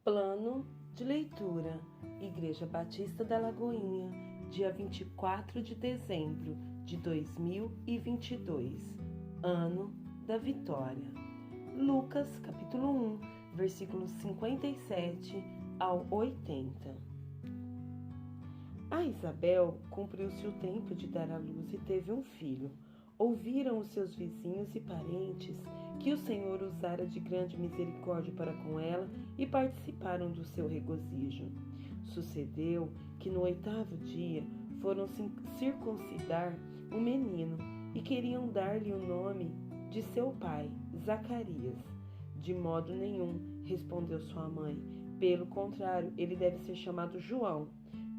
Plano de leitura: Igreja Batista da Lagoinha, dia 24 de dezembro de 2022, Ano da Vitória. Lucas, capítulo 1, versículos 57 ao 80. A Isabel cumpriu-se o tempo de dar à luz e teve um filho. Ouviram os seus vizinhos e parentes que o Senhor usara de grande misericórdia para com ela e participaram do seu regozijo. Sucedeu que no 8º dia foram circuncidar o menino e queriam dar-lhe o nome de seu pai, Zacarias. De modo nenhum, respondeu sua mãe. Pelo contrário, ele deve ser chamado João.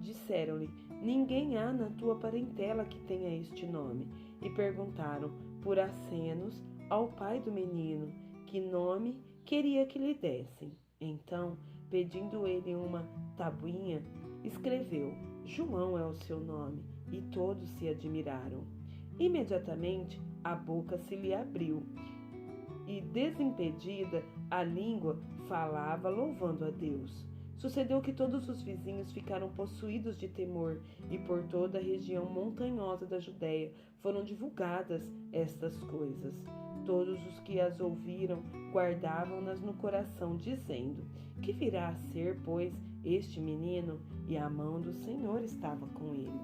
Disseram-lhe: ninguém há na tua parentela que tenha este nome. E perguntaram por acenos ao pai do menino que nome queria que lhe dessem. Então, pedindo ele uma tabuinha, escreveu: João é o seu nome, e todos se admiraram. Imediatamente a boca se lhe abriu, e desimpedida a língua falava louvando a Deus. Sucedeu que todos os vizinhos ficaram possuídos de temor, e por toda a região montanhosa da Judéia foram divulgadas estas coisas. Todos os que as ouviram guardavam-nas no coração, dizendo: que virá a ser, pois, este menino? E a mão do Senhor estava com ele.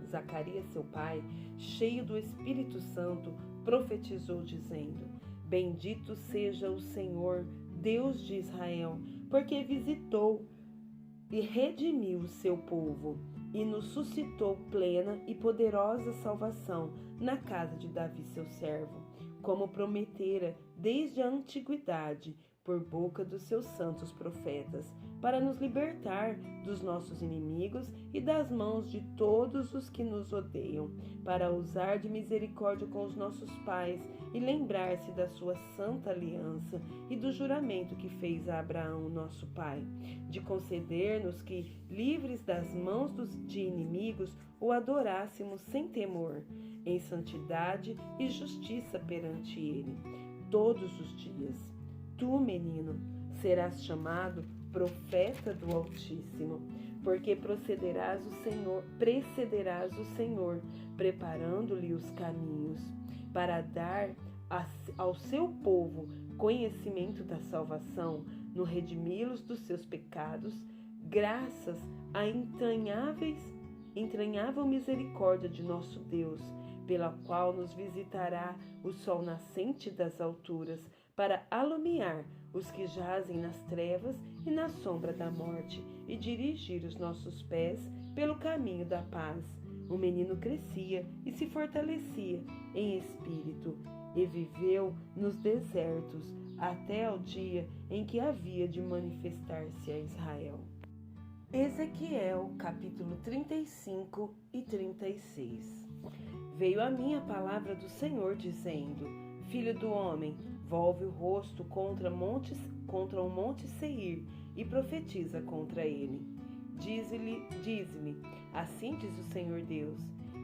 Zacarias, seu pai, cheio do Espírito Santo, profetizou, dizendo: bendito seja o Senhor, Deus de Israel, porque visitou e redimiu o seu povo, e nos suscitou plena e poderosa salvação na casa de Davi, seu servo, como prometera desde a antiguidade, por boca dos seus santos profetas, para nos libertar dos nossos inimigos e das mãos de todos os que nos odeiam, para usar de misericórdia com os nossos pais e lembrar-se da sua santa aliança e do juramento que fez a Abraão, nosso pai, de conceder-nos que, livres das mãos de inimigos, o adorássemos sem temor, em santidade e justiça perante ele, todos os dias. Tu, menino, serás chamado profeta do Altíssimo, porque precederás o Senhor, preparando-lhe os caminhos, para dar ao seu povo conhecimento da salvação, no redimi-los dos seus pecados, graças à entranhável misericórdia de nosso Deus, pela qual nos visitará o sol nascente das alturas, para alumiar os que jazem nas trevas e na sombra da morte, e dirigir os nossos pés pelo caminho da paz. O menino crescia e se fortalecia em espírito, e viveu nos desertos até ao dia em que havia de manifestar-se a Israel. Ezequiel, capítulo 35 e 36. Veio a mim a palavra do Senhor, dizendo: Filho do homem, volve o rosto contra o monte Seir e profetiza contra ele. Dize-me, assim diz o Senhor Deus: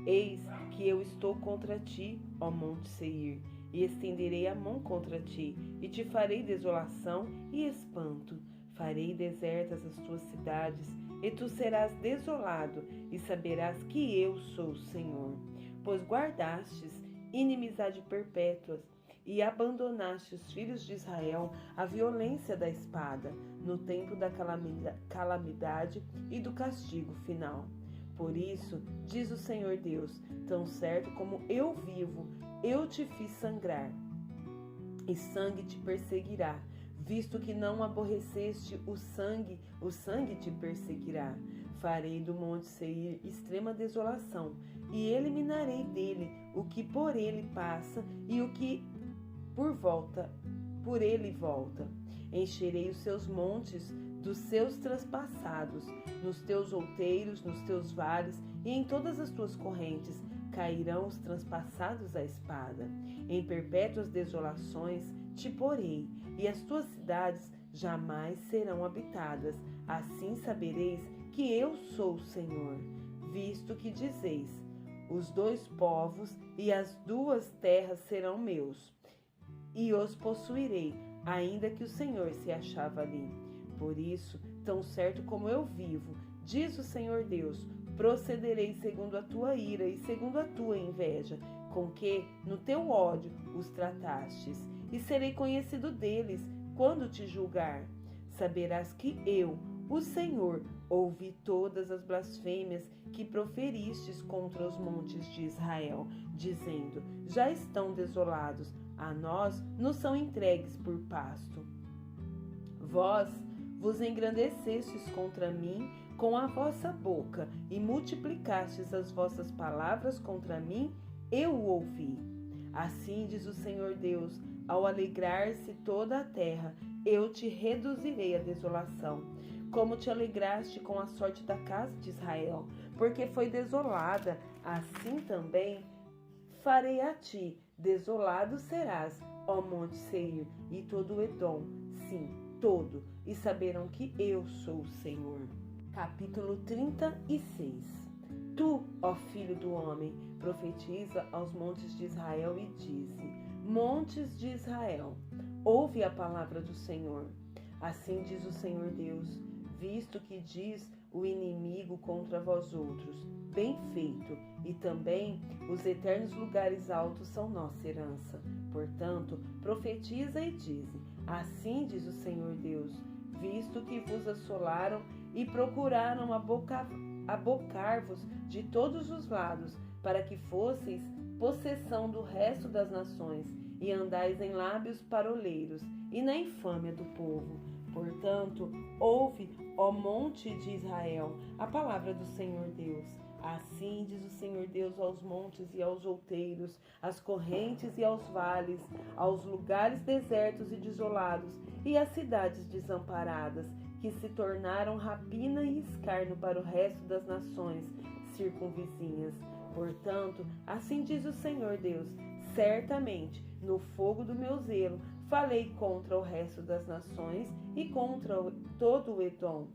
eis que eu estou contra ti, ó monte Seir, e estenderei a mão contra ti, e te farei desolação e espanto. Farei desertas as tuas cidades, e tu serás desolado, e saberás que eu sou o Senhor. Pois guardastes inimizade perpétua, e abandonaste os filhos de Israel à violência da espada, no tempo da calamidade e do castigo final. Por isso, diz o Senhor Deus, tão certo como eu vivo, eu te fiz sangrar, e sangue te perseguirá. Visto que não aborreceste o sangue te perseguirá. Farei do monte Seir extrema desolação, e eliminarei dele o que por ele passa e o que por ele volta. Encherei os seus montes dos seus traspassados, nos teus outeiros, nos teus vales e em todas as tuas correntes cairão os transpassados à espada. Em perpétuas desolações te porei, e as tuas cidades jamais serão habitadas. Assim sabereis que eu sou o Senhor, visto que dizeis: os 2 povos e as 2 terras serão meus, e os possuirei, ainda que o Senhor se achava ali. Por isso, tão certo como eu vivo, diz o Senhor Deus, procederei segundo a tua ira e segundo a tua inveja, com que no teu ódio os tratastes, e serei conhecido deles quando te julgar. Saberás que eu, o Senhor, ouvi todas as blasfêmias que proferistes contra os montes de Israel, dizendo: já estão desolados, a nós nos são entregues por pasto. Vós vos engrandecestes contra mim com a vossa boca e multiplicastes as vossas palavras contra mim, eu o ouvi. Assim diz o Senhor Deus: ao alegrar-se toda a terra, eu te reduzirei à desolação, como te alegraste com a sorte da casa de Israel, porque foi desolada, assim também farei a ti, desolado serás, ó monte Seir, e todo o Edom, sim, todo, e saberão que eu sou o Senhor. Capítulo 36. Tu, ó filho do homem, profetiza aos montes de Israel e dize: montes de Israel, ouve a palavra do Senhor. Assim diz o Senhor Deus: visto que diz o inimigo contra vós outros, bem feito, e também os eternos lugares altos são nossa herança. Portanto, profetiza e dize: assim diz o Senhor Deus, visto que vos assolaram e procuraram abocar-vos de todos os lados, para que fosseis possessão do resto das nações, e andais em lábios paroleiros, e na infâmia do povo. Portanto, ouve, ó monte de Israel, a palavra do Senhor Deus. Assim diz o Senhor Deus aos montes e aos outeiros, às correntes e aos vales, aos lugares desertos e desolados, e às cidades desamparadas, que se tornaram rapina e escárnio para o resto das nações circunvizinhas. Portanto, assim diz o Senhor Deus: certamente, no fogo do meu zelo, falei contra o resto das nações e contra todo o Edom.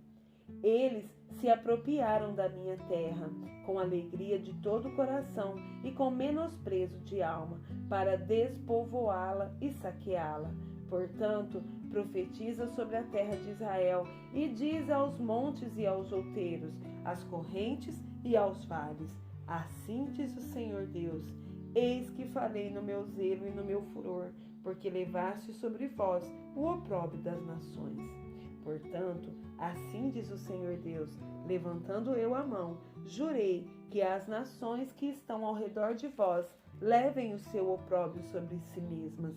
Eles se apropriaram da minha terra, com alegria de todo o coração e com menosprezo de alma, para despovoá-la e saqueá-la. Portanto, profetiza sobre a terra de Israel e diz aos montes e aos outeiros, às correntes e aos vales: assim diz o Senhor Deus: eis que falei no meu zelo e no meu furor, porque levaste sobre vós o opróbrio das nações. Portanto, assim diz o Senhor Deus, levantando eu a mão, jurei que as nações que estão ao redor de vós levem o seu opróbrio sobre si mesmas.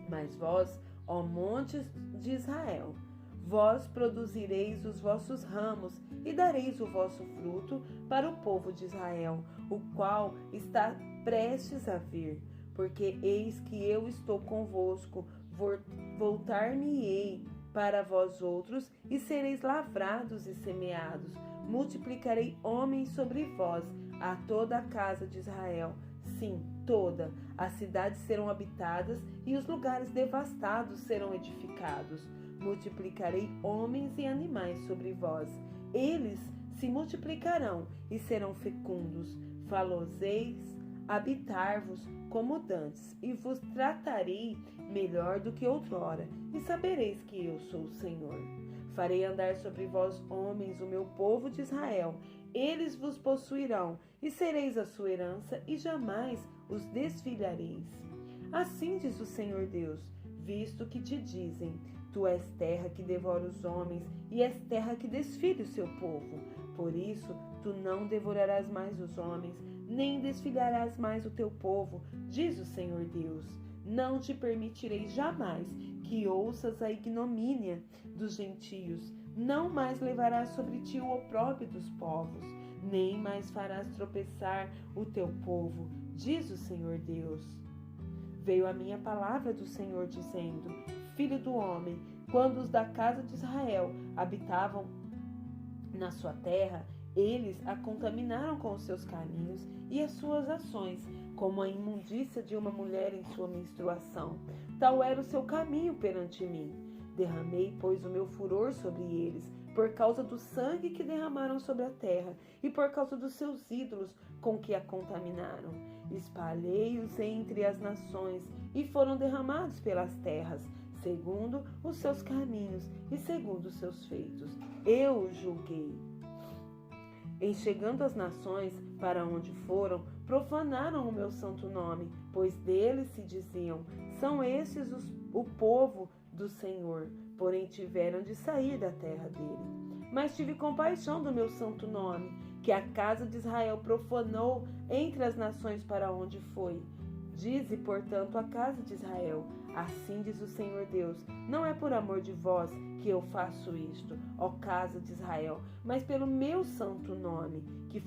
Mas vós, ó montes de Israel, vós produzireis os vossos ramos e dareis o vosso fruto para o povo de Israel, o qual está prestes a vir. Porque eis que eu estou convosco, voltar-me-ei para vós outros, e sereis lavrados e semeados. Multiplicarei homens sobre vós, a toda a casa de Israel. Sim, toda. As cidades serão habitadas e os lugares devastados serão edificados. Multiplicarei homens e animais sobre vós. Eles se multiplicarão e serão fecundos. Faloseis habitar-vos como dantes, e vos tratarei melhor do que outrora, e sabereis que eu sou o Senhor. Farei andar sobre vós homens, o meu povo de Israel, eles vos possuirão, e sereis a sua herança, e jamais os desfilhareis. Assim diz o Senhor Deus, visto que te dizem: tu és terra que devora os homens, e és terra que desfile o seu povo. Por isso, tu não devorarás mais os homens, nem desfilharás mais o teu povo, diz o Senhor Deus. Não te permitirei jamais que ouças a ignomínia dos gentios, não mais levarás sobre ti o opróbrio dos povos, nem mais farás tropeçar o teu povo, diz o Senhor Deus. Veio a minha palavra do Senhor dizendo: filho do homem, quando os da casa de Israel habitavam na sua terra, eles a contaminaram com os seus caminhos e as suas ações, como a imundícia de uma mulher em sua menstruação. Tal era o seu caminho perante mim. Derramei, pois, o meu furor sobre eles, por causa do sangue que derramaram sobre a terra, e por causa dos seus ídolos com que a contaminaram. Espalhei-os entre as nações, e foram derramados pelas terras. segundo os seus caminhos e segundo os seus feitos. Eu o julguei. Em chegando as nações para onde foram, profanaram o meu santo nome, pois deles se diziam: são estes o povo do Senhor, porém tiveram de sair da terra dele. Mas tive compaixão do meu santo nome, que a casa de Israel profanou entre as nações para onde foi. Dize, portanto, a casa de Israel: assim diz o Senhor Deus, não é por amor de vós que eu faço isto, ó casa de Israel, mas pelo meu santo nome, que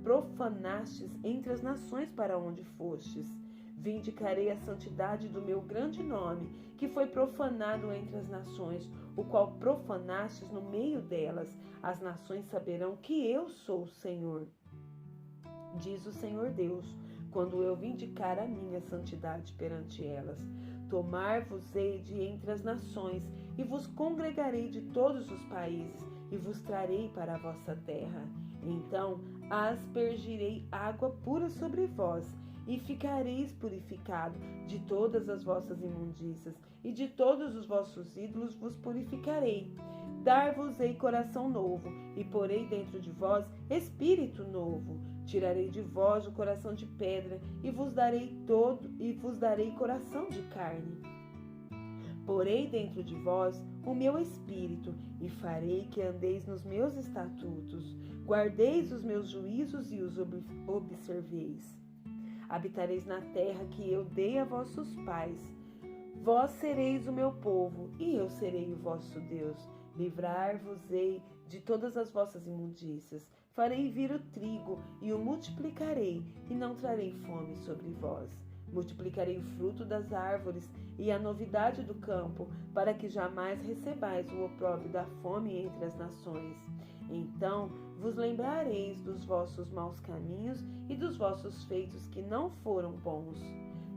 profanastes entre as nações para onde fostes. Vindicarei a santidade do meu grande nome, que foi profanado entre as nações, o qual profanastes no meio delas. As nações saberão que eu sou o Senhor, diz o Senhor Deus, quando eu vindicar a minha santidade perante elas. Tomar-vos-ei de entre as nações, e vos congregarei de todos os países, e vos trarei para a vossa terra. Então aspergirei água pura sobre vós, e ficareis purificado de todas as vossas imundícias, e de todos os vossos ídolos vos purificarei. Dar-vos-ei coração novo, e porei dentro de vós espírito novo. Tirarei de vós o coração de pedra, e vos darei coração de carne. Porei dentro de vós o meu espírito, e farei que andeis nos meus estatutos. Guardeis os meus juízos e os observeis. Habitareis na terra que eu dei a vossos pais. Vós sereis o meu povo, e eu serei o vosso Deus. Livrar-vos-ei de todas as vossas imundícias. Farei vir o trigo, e o multiplicarei, e não trarei fome sobre vós. Multiplicarei o fruto das árvores e a novidade do campo, para que jamais recebais o opróbrio da fome entre as nações. Então vos lembrareis dos vossos maus caminhos e dos vossos feitos que não foram bons.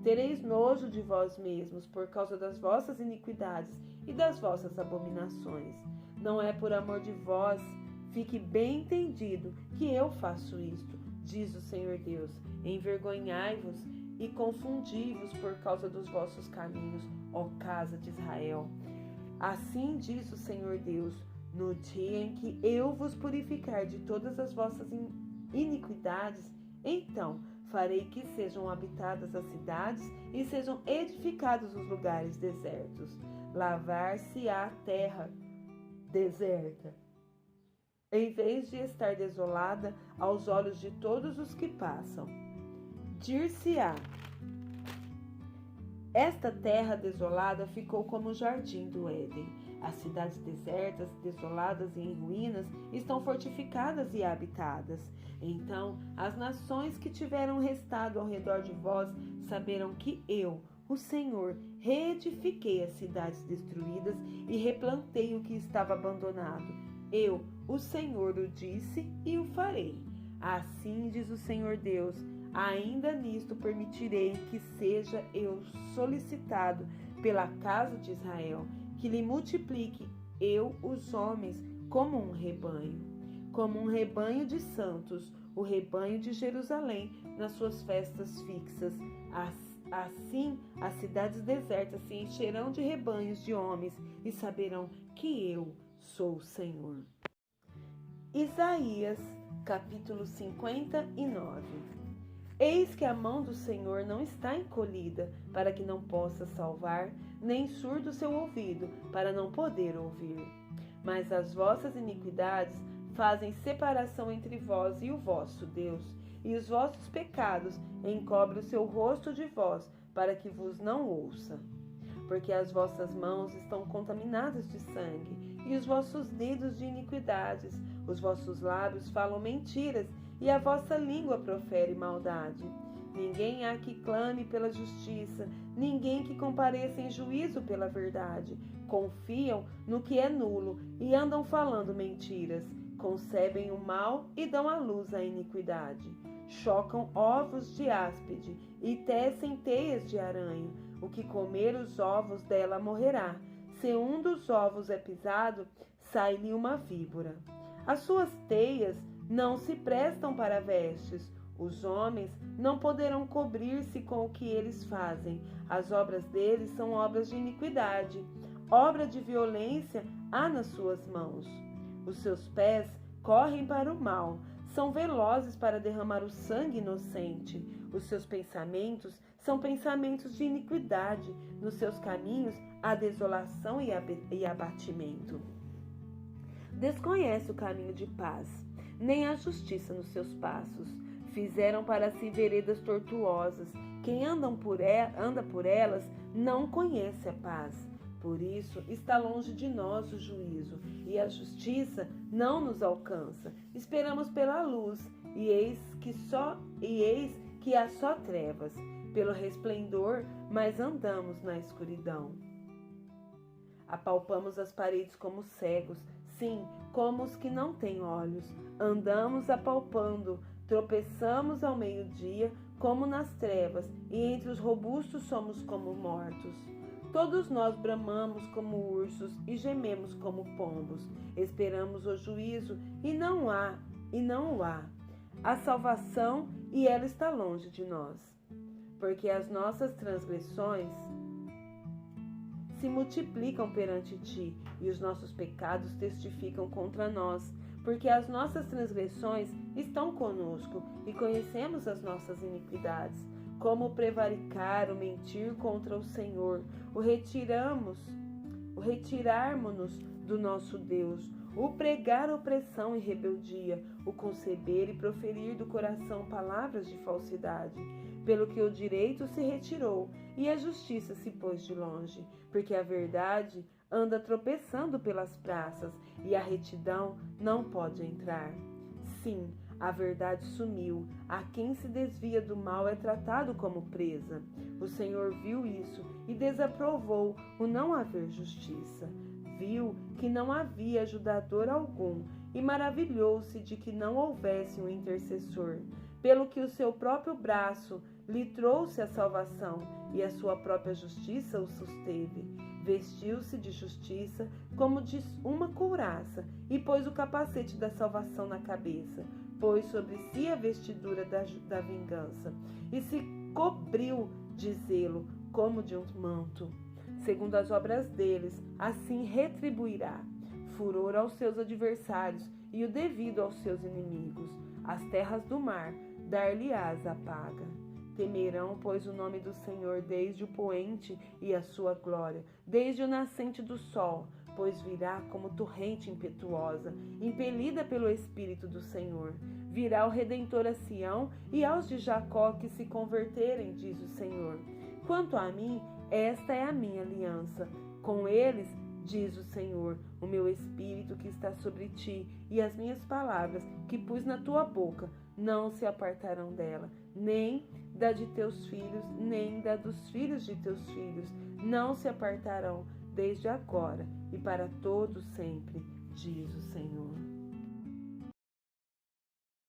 Tereis nojo de vós mesmos por causa das vossas iniquidades e das vossas abominações. Não é por amor de vós, fique bem entendido, que eu faço isto, diz o Senhor Deus. Envergonhai-vos e confundi-vos por causa dos vossos caminhos, ó casa de Israel. Assim diz o Senhor Deus: no dia em que eu vos purificar de todas as vossas iniquidades, então farei que sejam habitadas as cidades e sejam edificados os lugares desertos. Lavar-se-á a terra deserta, em vez de estar desolada aos olhos de todos os que passam. Dir-se-á: esta terra desolada ficou como o jardim do Éden. As cidades desertas, desoladas e em ruínas, estão fortificadas e habitadas. Então as nações que tiveram restado ao redor de vós saberão que eu, o Senhor, reedifiquei as cidades destruídas e replantei o que estava abandonado. Eu, o Senhor, o disse e o farei. Assim diz o Senhor Deus: ainda nisto permitirei que seja eu solicitado pela casa de Israel, que lhe multiplique eu os homens como um rebanho de santos, o rebanho de Jerusalém nas suas festas fixas. Assim as cidades desertas se encherão de rebanhos de homens e saberão que eu sou o Senhor. Isaías, capítulo 59. Eis que a mão do Senhor não está encolhida, para que não possa salvar, nem surdo seu ouvido, para não poder ouvir. Mas as vossas iniquidades fazem separação entre vós e o vosso Deus, e os vossos pecados encobrem o seu rosto de vós, para que vos não ouça. Porque as vossas mãos estão contaminadas de sangue, e os vossos dedos de iniquidades, os vossos lábios falam mentiras, e a vossa língua profere maldade. Ninguém há que clame pela justiça, ninguém que compareça em juízo pela verdade. Confiam no que é nulo e andam falando mentiras. Concebem o mal e dão à luz a iniquidade. Chocam ovos de áspide e tecem teias de aranha. O que comer os ovos dela morrerá. Se um dos ovos é pisado, sai-lhe uma víbora. As suas teias não se prestam para vestes. Os homens não poderão cobrir-se com o que eles fazem. As obras deles são obras de iniquidade. obra de violência há nas suas mãos. Os seus pés correm para o mal, são velozes para derramar o sangue inocente. Os seus pensamentos são pensamentos de iniquidade, nos seus caminhos há desolação e abatimento. Desconhece o caminho de paz, nem a justiça nos seus passos. Fizeram para si veredas tortuosas. Quem anda por elas não conhece a paz. Por isso está longe de nós o juízo, e a justiça não nos alcança. Esperamos pela luz, e eis que há só trevas. Pelo resplendor, mas andamos na escuridão. Apalpamos as paredes como cegos, sim, como os que não têm olhos. Andamos apalpando, tropeçamos ao meio-dia, como nas trevas, e entre os robustos somos como mortos. Todos nós bramamos como ursos e gememos como pombos. Esperamos o juízo e não o há. A salvação e ela está longe de nós. Porque as nossas transgressões se multiplicam perante ti, e os nossos pecados testificam contra nós, porque as nossas transgressões estão conosco, e conhecemos as nossas iniquidades. Como prevaricar, o mentir contra o Senhor, o retirarmos-nos do nosso Deus, o pregar opressão e rebeldia, o conceber e proferir do coração palavras de falsidade. Pelo que o direito se retirou e a justiça se pôs de longe, porque a verdade anda tropeçando pelas praças e a retidão não pode entrar. Sim, a verdade sumiu. A quem se desvia do mal é tratado como presa. O Senhor viu isso e desaprovou o não haver justiça. Viu que não havia ajudador algum e maravilhou-se de que não houvesse um intercessor. Pelo que o seu próprio braço lhe trouxe a salvação e a sua própria justiça o susteve. Vestiu-se de justiça como de uma couraça e pôs o capacete da salvação na cabeça. Pôs sobre si a vestidura da vingança e se cobriu de zelo como de um manto. Segundo as obras deles, assim retribuirá. Furor aos seus adversários e o devido aos seus inimigos. As terras do mar dar-lhe-ás a paga. Temerão, pois, o nome do Senhor desde o poente e a sua glória, desde o nascente do sol, pois virá como torrente impetuosa, impelida pelo Espírito do Senhor. Virá o Redentor a Sião e aos de Jacó que se converterem, diz o Senhor. Quanto a mim, esta é a minha aliança. Com eles, diz o Senhor, o meu Espírito que está sobre ti e as minhas palavras que pus na tua boca não se apartarão dela, nem da de teus filhos, nem da dos filhos de teus filhos, não se apartarão desde agora e para todo sempre, diz o Senhor.